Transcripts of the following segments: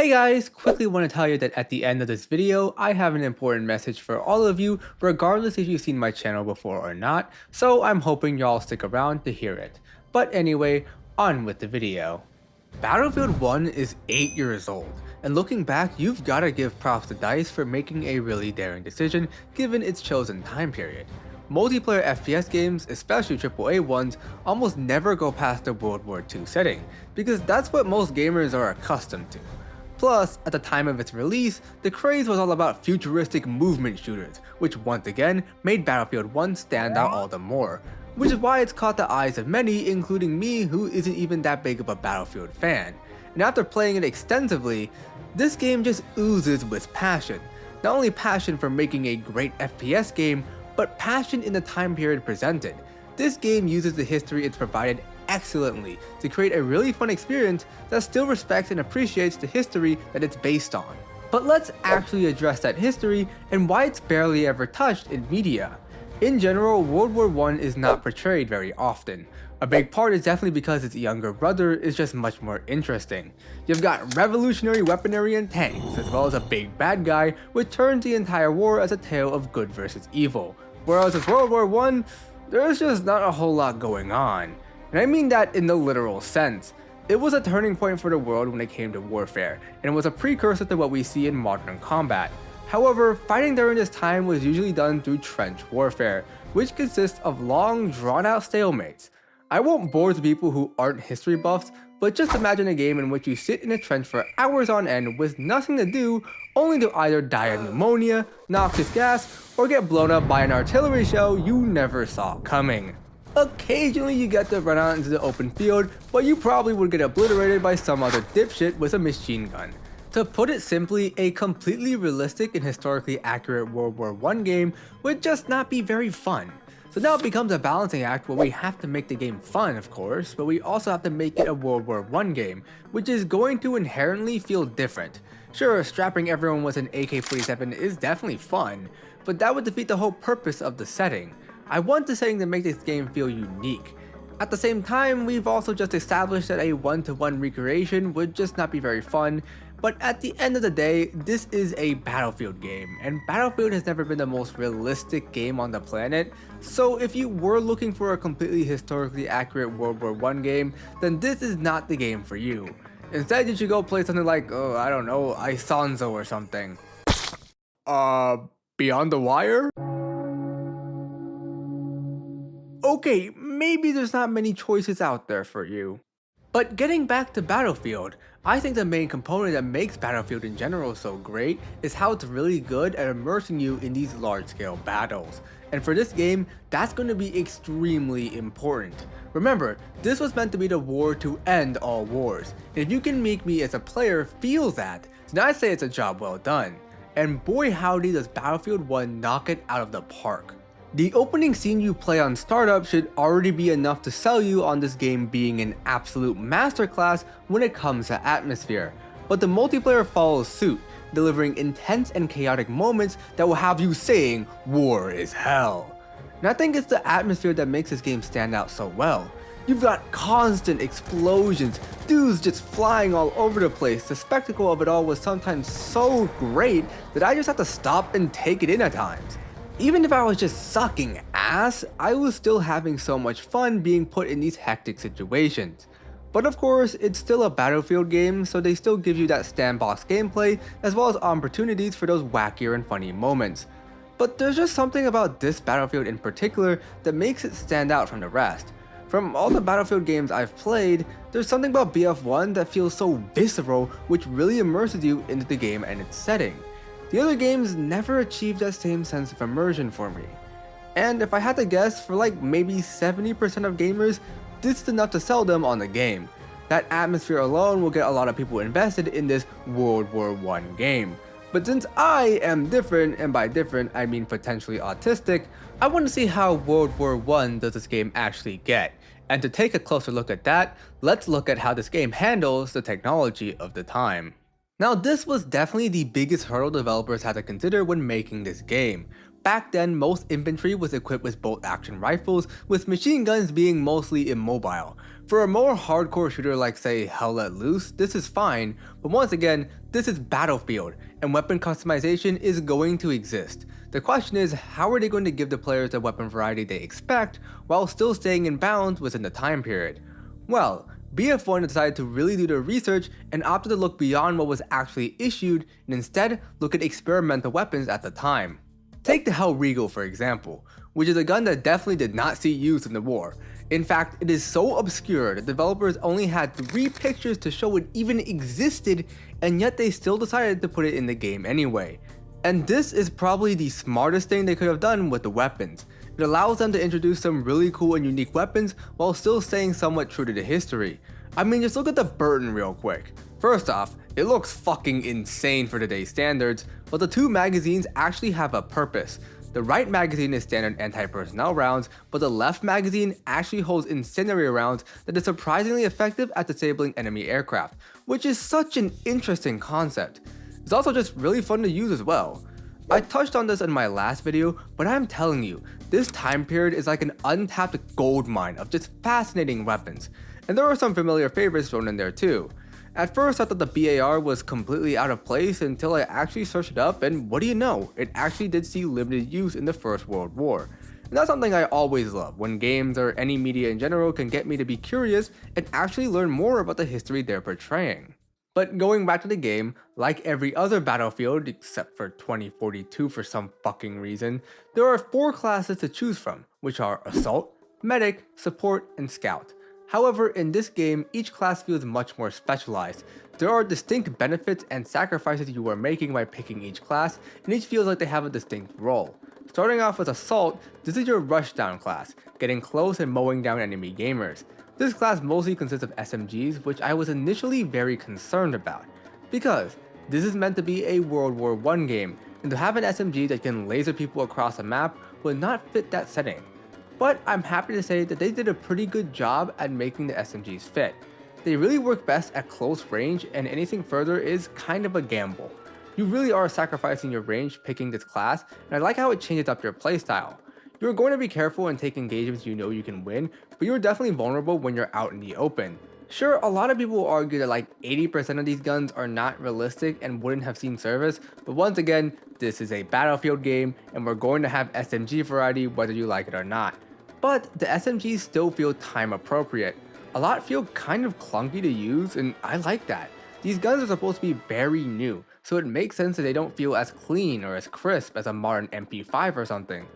Hey guys, quickly want to tell you that at the end of this video, I have an important message for all of you, regardless if you've seen my channel before or not, so I'm hoping y'all stick around to hear it. But anyway, on with the video. Battlefield 1 is 8 years old, and looking back, you've gotta give props to DICE for making a really daring decision given its chosen time period. Multiplayer FPS games, especially AAA ones, almost never go past the World War II setting, because that's what most gamers are accustomed to. Plus, at the time of its release, the craze was all about futuristic movement shooters, which once again made Battlefield 1 stand out all the more, which is why it's caught the eyes of many, including me, who isn't even that big of a Battlefield fan. And after playing it extensively, this game just oozes with passion. Not only passion for making a great FPS game, but passion in the time period presented. This game uses the history it's provided excellently to create a really fun experience that still respects and appreciates the history that it's based on. But let's actually address that history and why it's barely ever touched in media. In general, World War I is not portrayed very often. A big part is definitely because its younger brother is just much more interesting. You've got revolutionary weaponry and tanks, as well as a big bad guy, which turns the entire war as a tale of good versus evil. Whereas with World War I, there's just not a whole lot going on. And I mean that in the literal sense. It was a turning point for the world when it came to warfare, and it was a precursor to what we see in modern combat. However, fighting during this time was usually done through trench warfare, which consists of long, drawn-out stalemates. I won't bore the people who aren't history buffs, but just imagine a game in which you sit in a trench for hours on end with nothing to do, only to either die of pneumonia, noxious gas, or get blown up by an artillery shell you never saw coming. Occasionally you get to run out into the open field, but you probably would get obliterated by some other dipshit with a machine gun. To put it simply, a completely realistic and historically accurate World War I game would just not be very fun. So now it becomes a balancing act where we have to make the game fun, of course, but we also have to make it a World War I game, which is going to inherently feel different. Sure, strapping everyone with an AK-47 is definitely fun, but that would defeat the whole purpose of the setting. I want the setting to make this game feel unique. At the same time, we've also just established that a one-to-one recreation would just not be very fun, but at the end of the day, this is a Battlefield game, and Battlefield has never been the most realistic game on the planet, so if you were looking for a completely historically accurate World War I game, then this is not the game for you. Instead, you should go play something like, I don't know, Isanzo or something. Beyond the Wire? Okay, maybe there's not many choices out there for you. But getting back to Battlefield, I think the main component that makes Battlefield in general so great is how it's really good at immersing you in these large-scale battles. And for this game, that's going to be extremely important. Remember, this was meant to be the war to end all wars, and if you can make me as a player feel that, then I say it's a job well done. And boy howdy does Battlefield 1 knock it out of the park. The opening scene you play on startup should already be enough to sell you on this game being an absolute masterclass when it comes to atmosphere, but the multiplayer follows suit, delivering intense and chaotic moments that will have you saying, "War is hell." And I think it's the atmosphere that makes this game stand out so well. You've got constant explosions, dudes just flying all over the place. The spectacle of it all was sometimes so great that I just had to stop and take it in at times. Even if I was just sucking ass, I was still having so much fun being put in these hectic situations. But of course, it's still a Battlefield game, so they still give you that sandbox gameplay as well as opportunities for those wackier and funny moments. But there's just something about this Battlefield in particular that makes it stand out from the rest. From all the Battlefield games I've played, there's something about BF1 that feels so visceral, which really immerses you into the game and its setting. The other games never achieved that same sense of immersion for me. And if I had to guess, for like maybe 70% of gamers, this is enough to sell them on the game. That atmosphere alone will get a lot of people invested in this World War I game. But since I am different, and by different I mean potentially autistic, I want to see how World War I does this game actually get. And to take a closer look at that, let's look at how this game handles the technology of the time. Now this was definitely the biggest hurdle developers had to consider when making this game. Back then, most infantry was equipped with bolt-action rifles, with machine guns being mostly immobile. For a more hardcore shooter like say Hell Let Loose, this is fine, but once again, this is Battlefield, and weapon customization is going to exist. The question is, how are they going to give the players the weapon variety they expect, while still staying in bounds within the time period? Well, BF1 decided to really do their research and opted to look beyond what was actually issued and instead look at experimental weapons at the time. Take the Hell Regal for example, which is a gun that definitely did not see use in the war. In fact, it is so obscure that developers only had 3 pictures to show it even existed, and yet they still decided to put it in the game anyway. And this is probably the smartest thing they could have done with the weapons. It allows them to introduce some really cool and unique weapons while still staying somewhat true to the history. I mean, just look at the Burton real quick. First off, it looks fucking insane for today's standards, but the 2 magazines actually have a purpose. The right magazine is standard anti-personnel rounds, but the left magazine actually holds incendiary rounds that is surprisingly effective at disabling enemy aircraft, which is such an interesting concept. It's also just really fun to use as well. I touched on this in my last video, but I'm telling you, this time period is like an untapped gold mine of just fascinating weapons, and there are some familiar favorites thrown in there too. At first I thought the BAR was completely out of place until I actually searched it up, and what do you know, it actually did see limited use in the First World War. And that's something I always love, when games or any media in general can get me to be curious and actually learn more about the history they're portraying. But going back to the game, like every other Battlefield except for 2042 for some fucking reason, there are 4 classes to choose from, which are Assault, Medic, Support, and Scout. However, in this game, each class feels much more specialized. There are distinct benefits and sacrifices you are making by picking each class, and each feels like they have a distinct role. Starting off with Assault, this is your rushdown class, getting close and mowing down enemy gamers. This class mostly consists of SMGs, which I was initially very concerned about, because this is meant to be a World War I game, and to have an SMG that can laser people across a map would not fit that setting. But I'm happy to say that they did a pretty good job at making the SMGs fit. They really work best at close range, and anything further is kind of a gamble. You really are sacrificing your range picking this class, and I like how it changes up your playstyle. You're going to be careful and take engagements you know you can win, but you're definitely vulnerable when you're out in the open. Sure, a lot of people will argue that like 80% of these guns are not realistic and wouldn't have seen service, but once again, this is a Battlefield game, and we're going to have SMG variety whether you like it or not. But the SMGs still feel time appropriate. A lot feel kind of clunky to use, and I like that. These guns are supposed to be very new, so it makes sense that they don't feel as clean or as crisp as a modern MP5 or something.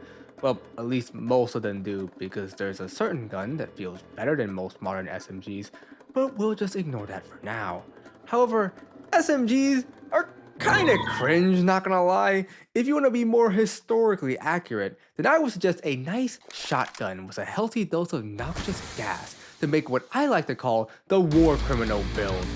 Well, at least most of them do, because there's a certain gun that feels better than most modern SMGs, but we'll just ignore that for now. However, SMGs are kinda cringe, not gonna lie. If you want to be more historically accurate, then I would suggest a nice shotgun with a healthy dose of noxious gas to make what I like to call the war criminal build.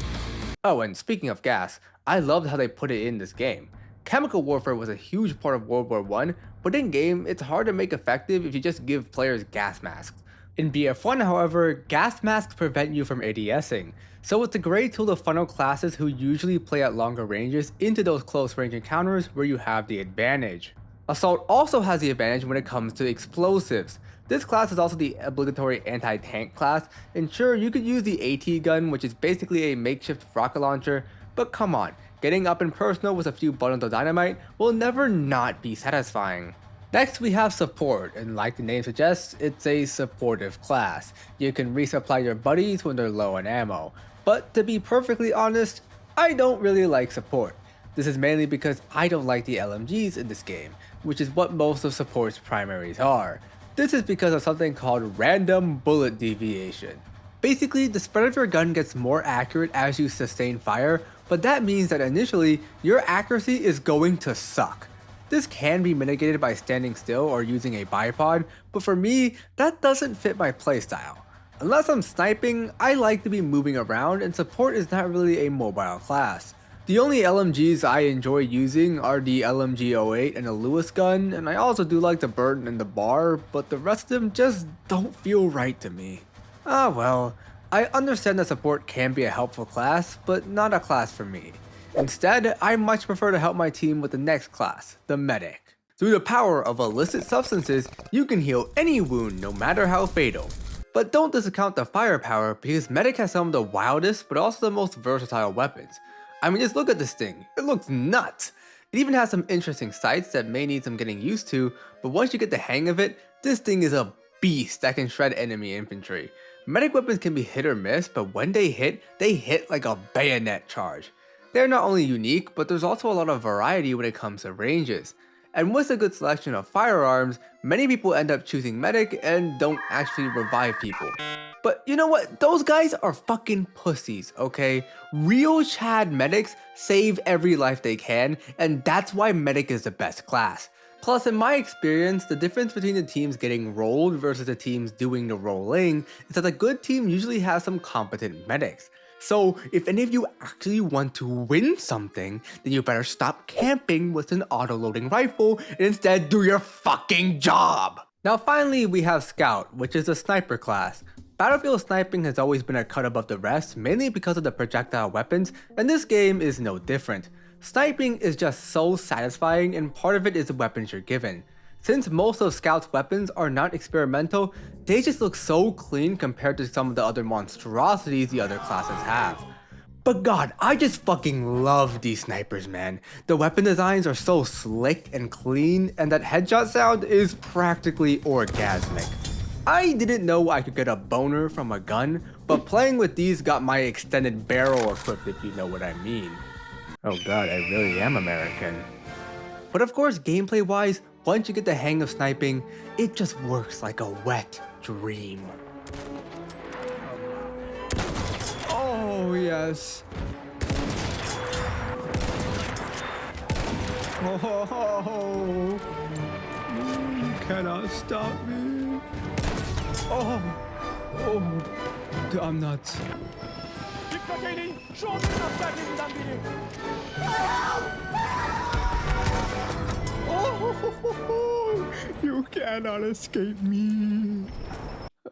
Oh, and speaking of gas, I loved how they put it in this game. Chemical warfare was a huge part of World War I, but in game, it's hard to make effective if you just give players gas masks. In BF1, however, gas masks prevent you from ADSing, so it's a great tool to funnel classes who usually play at longer ranges into those close range encounters where you have the advantage. Assault also has the advantage when it comes to explosives. This class is also the obligatory anti-tank class, and sure, you could use the AT gun, which is basically a makeshift rocket launcher, but come on, getting up and personal with a few bundles of dynamite will never not be satisfying. Next we have Support, and like the name suggests, it's a supportive class. You can resupply your buddies when they're low on ammo. But to be perfectly honest, I don't really like Support. This is mainly because I don't like the LMGs in this game, which is what most of Support's primaries are. This is because of something called random bullet deviation. Basically, the spread of your gun gets more accurate as you sustain fire, but that means that initially, your accuracy is going to suck. This can be mitigated by standing still or using a bipod, but for me, that doesn't fit my playstyle. Unless I'm sniping, I like to be moving around, and Support is not really a mobile class. The only LMGs I enjoy using are the LMG-08 and the Lewis gun, and I also do like the Burton and the Bar, but the rest of them just don't feel right to me. Ah well, I understand that Support can be a helpful class, but not a class for me. Instead, I much prefer to help my team with the next class, the Medic. Through the power of illicit substances, you can heal any wound no matter how fatal. But don't discount the firepower because Medic has some of the wildest but also the most versatile weapons. I mean, just look at this thing, it looks nuts! It even has some interesting sights that may need some getting used to, but once you get the hang of it, this thing is a beast that can shred enemy infantry. Medic weapons can be hit or miss, but when they hit like a bayonet charge. They're not only unique, but there's also a lot of variety when it comes to ranges. And with a good selection of firearms, many people end up choosing Medic and don't actually revive people. But you know what? Those guys are fucking pussies, okay? Real Chad medics save every life they can, and that's why Medic is the best class. Plus, in my experience, the difference between the teams getting rolled versus the teams doing the rolling is that a good team usually has some competent medics. So, if any of you actually want to win something, then you better stop camping with an auto-loading rifle and instead do your fucking job! Now finally, we have Scout, which is a sniper class. Battlefield sniping has always been a cut above the rest, mainly because of the projectile weapons, and this game is no different. Sniping is just so satisfying, and part of it is the weapons you're given. Since most of Scout's weapons are not experimental, they just look so clean compared to some of the other monstrosities the other classes have. But god, I just fucking love these snipers, man. The weapon designs are so slick and clean, and that headshot sound is practically orgasmic. I didn't know I could get a boner from a gun, but playing with these got my extended barrel equipped, if you know what I mean. Oh god, I really am American. But of course, gameplay wise, once you get the hang of sniping, it just works like a wet dream. Oh yes. Oh, you cannot stop me. Oh, I'm nuts. Oh, you cannot escape me.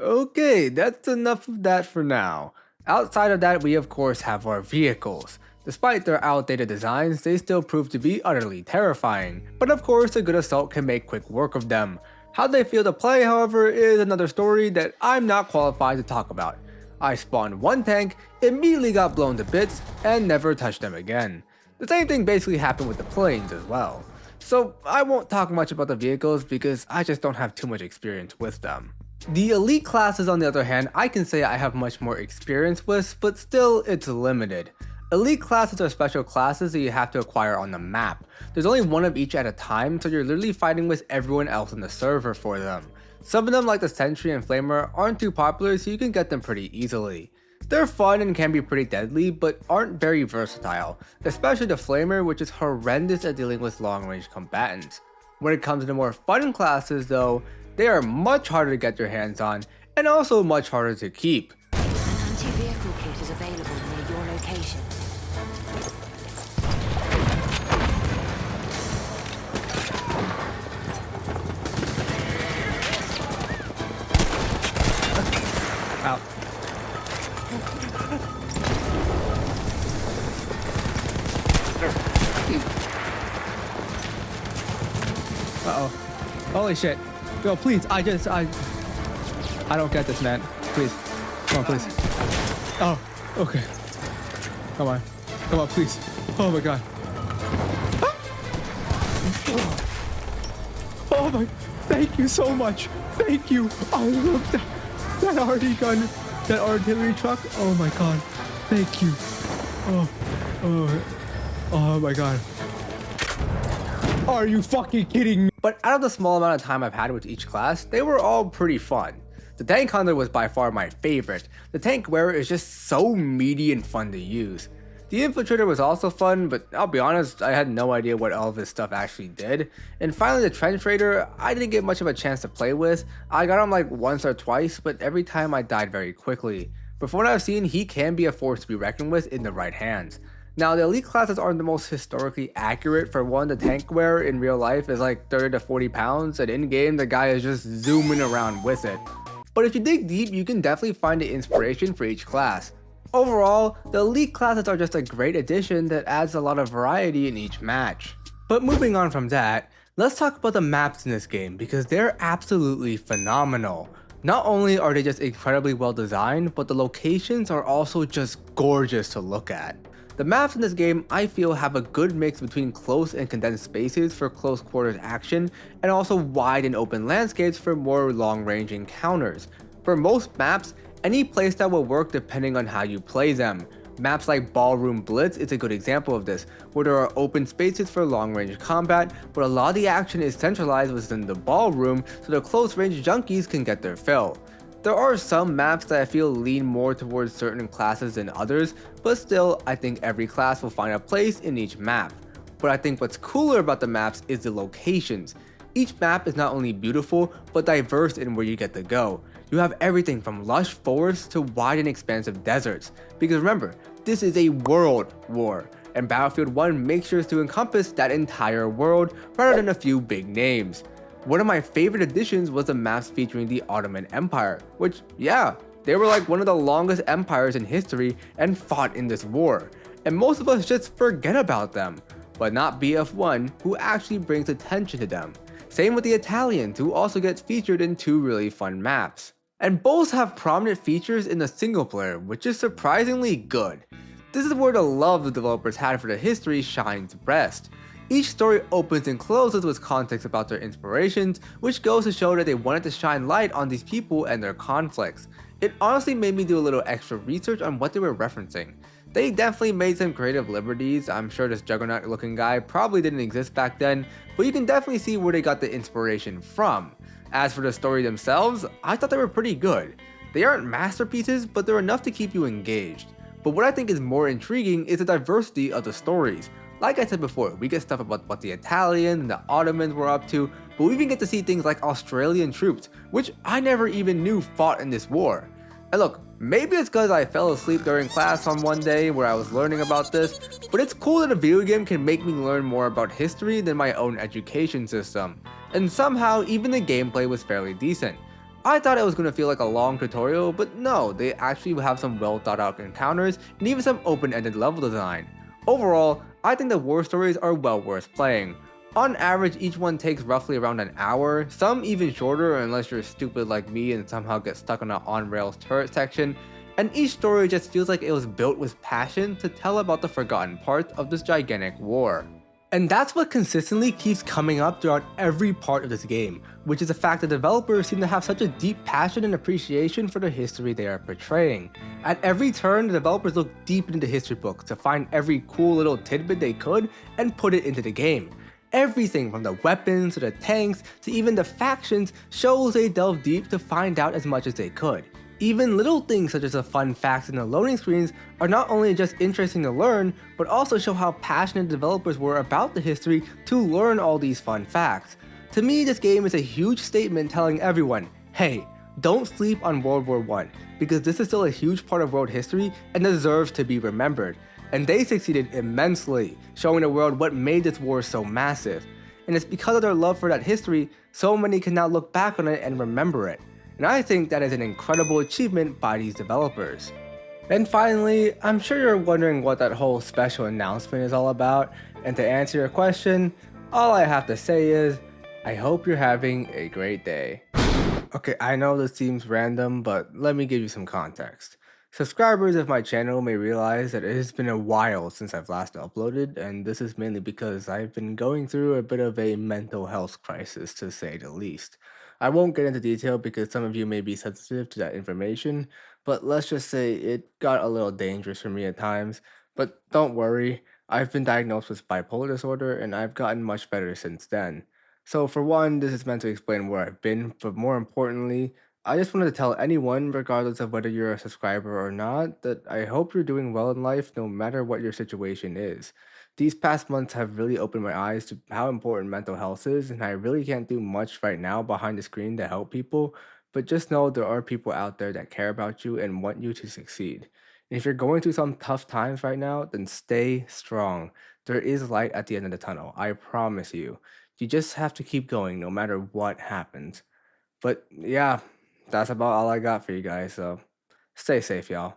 Okay, that's enough of that for now. Outside of that, we of course have our vehicles. Despite their outdated designs, they still prove to be utterly terrifying. But of course, a good assault can make quick work of them. How they feel to play, however, is another story that I'm not qualified to talk about. I spawned one tank, immediately got blown to bits, and never touched them again. The same thing basically happened with the planes as well. So I won't talk much about the vehicles because I just don't have too much experience with them. The elite classes on the other hand, I can say I have much more experience with, but still it's limited. Elite classes are special classes that you have to acquire on the map. There's only one of each at a time, so you're literally fighting with everyone else on the server for them. Some of them like the Sentry and Flamer aren't too popular, so you can get them pretty easily. They're fun and can be pretty deadly, but aren't very versatile, especially the Flamer, which is horrendous at dealing with long-range combatants. When it comes to the more fun classes though, they are much harder to get your hands on, and also much harder to keep. An anti-vehicle kit is available near your location. Ow. Uh-oh. Holy shit. Yo, please, I don't get this, man. Please. Come on, please. Oh, okay. Come on. Come on, please. Oh my god. Oh my, thank you so much. Thank you. I love that RD gun, that artillery truck. Oh my god. Thank you. Oh my god. Are you fucking kidding me? But out of the small amount of time I've had with each class, they were all pretty fun. The Tank Hunter was by far my favorite. The Tank Wearer is just so meaty and fun to use. The Infiltrator was also fun, but I'll be honest, I had no idea what all of this stuff actually did. And finally the Trench Raider, I didn't get much of a chance to play with. I got him like once or twice, but every time I died very quickly. But from what I've seen, he can be a force to be reckoned with in the right hands. Now, the elite classes aren't the most historically accurate. For one, the tank wearer in real life is like 30 to 40 pounds, and in game, the guy is just zooming around with it. But if you dig deep, you can definitely find the inspiration for each class. Overall, the elite classes are just a great addition that adds a lot of variety in each match. But moving on from that, Let's talk about the maps in this game because they're absolutely phenomenal. Not only are they just incredibly well designed, but the locations are also just gorgeous to look at. The maps in this game I feel have a good mix between close and condensed spaces for close quarters action, and also wide and open landscapes for more long range encounters. For most maps, any playstyle will work depending on how you play them. Maps like Ballroom Blitz is a good example of this, where there are open spaces for long range combat, but a lot of the action is centralized within the ballroom so the close range junkies can get their fill. There are some maps that I feel lean more towards certain classes than others, but still, I think every class will find a place in each map. But I think what's cooler about the maps is the locations. Each map is not only beautiful, but diverse in where you get to go. You have everything from lush forests to wide and expansive deserts. Because remember, this is a world war, and Battlefield 1 makes sure to encompass that entire world rather than a few big names. One of my favorite additions was the maps featuring the Ottoman Empire, which, yeah, they were like one of the longest empires in history and fought in this war, and most of us just forget about them, but not BF1, who actually brings attention to them. Same with the Italians, who also gets featured in two really fun maps. And both have prominent features in the single player, which is surprisingly good. This is where the love the developers had for the history shines best. Each story opens and closes with context about their inspirations, which goes to show that they wanted to shine light on these people and their conflicts. It honestly made me do a little extra research on what they were referencing. They definitely made some creative liberties. I'm sure this juggernaut looking guy probably didn't exist back then, but you can definitely see where they got the inspiration from. As for the story themselves, I thought they were pretty good. They aren't masterpieces, but they're enough to keep you engaged. But what I think is more intriguing is the diversity of the stories. Like I said before, we get stuff about what the Italians and the Ottomans were up to, but we even get to see things like Australian troops, which I never even knew fought in this war. And look, maybe it's because I fell asleep during class on one day where I was learning about this, but it's cool that a video game can make me learn more about history than my own education system. And somehow, even the gameplay was fairly decent. I thought it was going to feel like a long tutorial, but no, they actually have some well thought out encounters and even some open-ended level design. Overall, I think the war stories are well worth playing. On average, each one takes roughly around an hour, some even shorter unless you're stupid like me and somehow get stuck on an on-rails turret section, and each story just feels like it was built with passion to tell about the forgotten parts of this gigantic war. And that's what consistently keeps coming up throughout every part of this game, which is the fact that developers seem to have such a deep passion and appreciation for the history they are portraying. At every turn, the developers look deep into the history books to find every cool little tidbit they could and put it into the game. Everything from the weapons to the tanks to even the factions shows they delve deep to find out as much as they could. Even little things such as the fun facts in the loading screens are not only just interesting to learn, but also show how passionate developers were about the history to learn all these fun facts. To me, this game is a huge statement telling everyone, hey, don't sleep on World War I, because this is still a huge part of world history and deserves to be remembered. And they succeeded immensely, showing the world what made this war so massive. And it's because of their love for that history, so many can now look back on it and remember it. And I think that is an incredible achievement by these developers. And finally, I'm sure you're wondering what that whole special announcement is all about, and to answer your question, all I have to say is, I hope you're having a great day. Okay, I know this seems random, but let me give you some context. Subscribers of my channel may realize that it has been a while since I've last uploaded, and this is mainly because I've been going through a bit of a mental health crisis, to say the least. I won't get into detail because some of you may be sensitive to that information, but let's just say it got a little dangerous for me at times. But don't worry, I've been diagnosed with bipolar disorder and I've gotten much better since then. So, for one, this is meant to explain where I've been, but more importantly, I just wanted to tell anyone, regardless of whether you're a subscriber or not, that I hope you're doing well in life no matter what your situation is. These past months have really opened my eyes to how important mental health is, and I really can't do much right now behind the screen to help people, but just know there are people out there that care about you and want you to succeed. And if you're going through some tough times right now, then stay strong. There is light at the end of the tunnel, I promise you. You just have to keep going no matter what happens. But yeah, that's about all I got for you guys, so stay safe, y'all.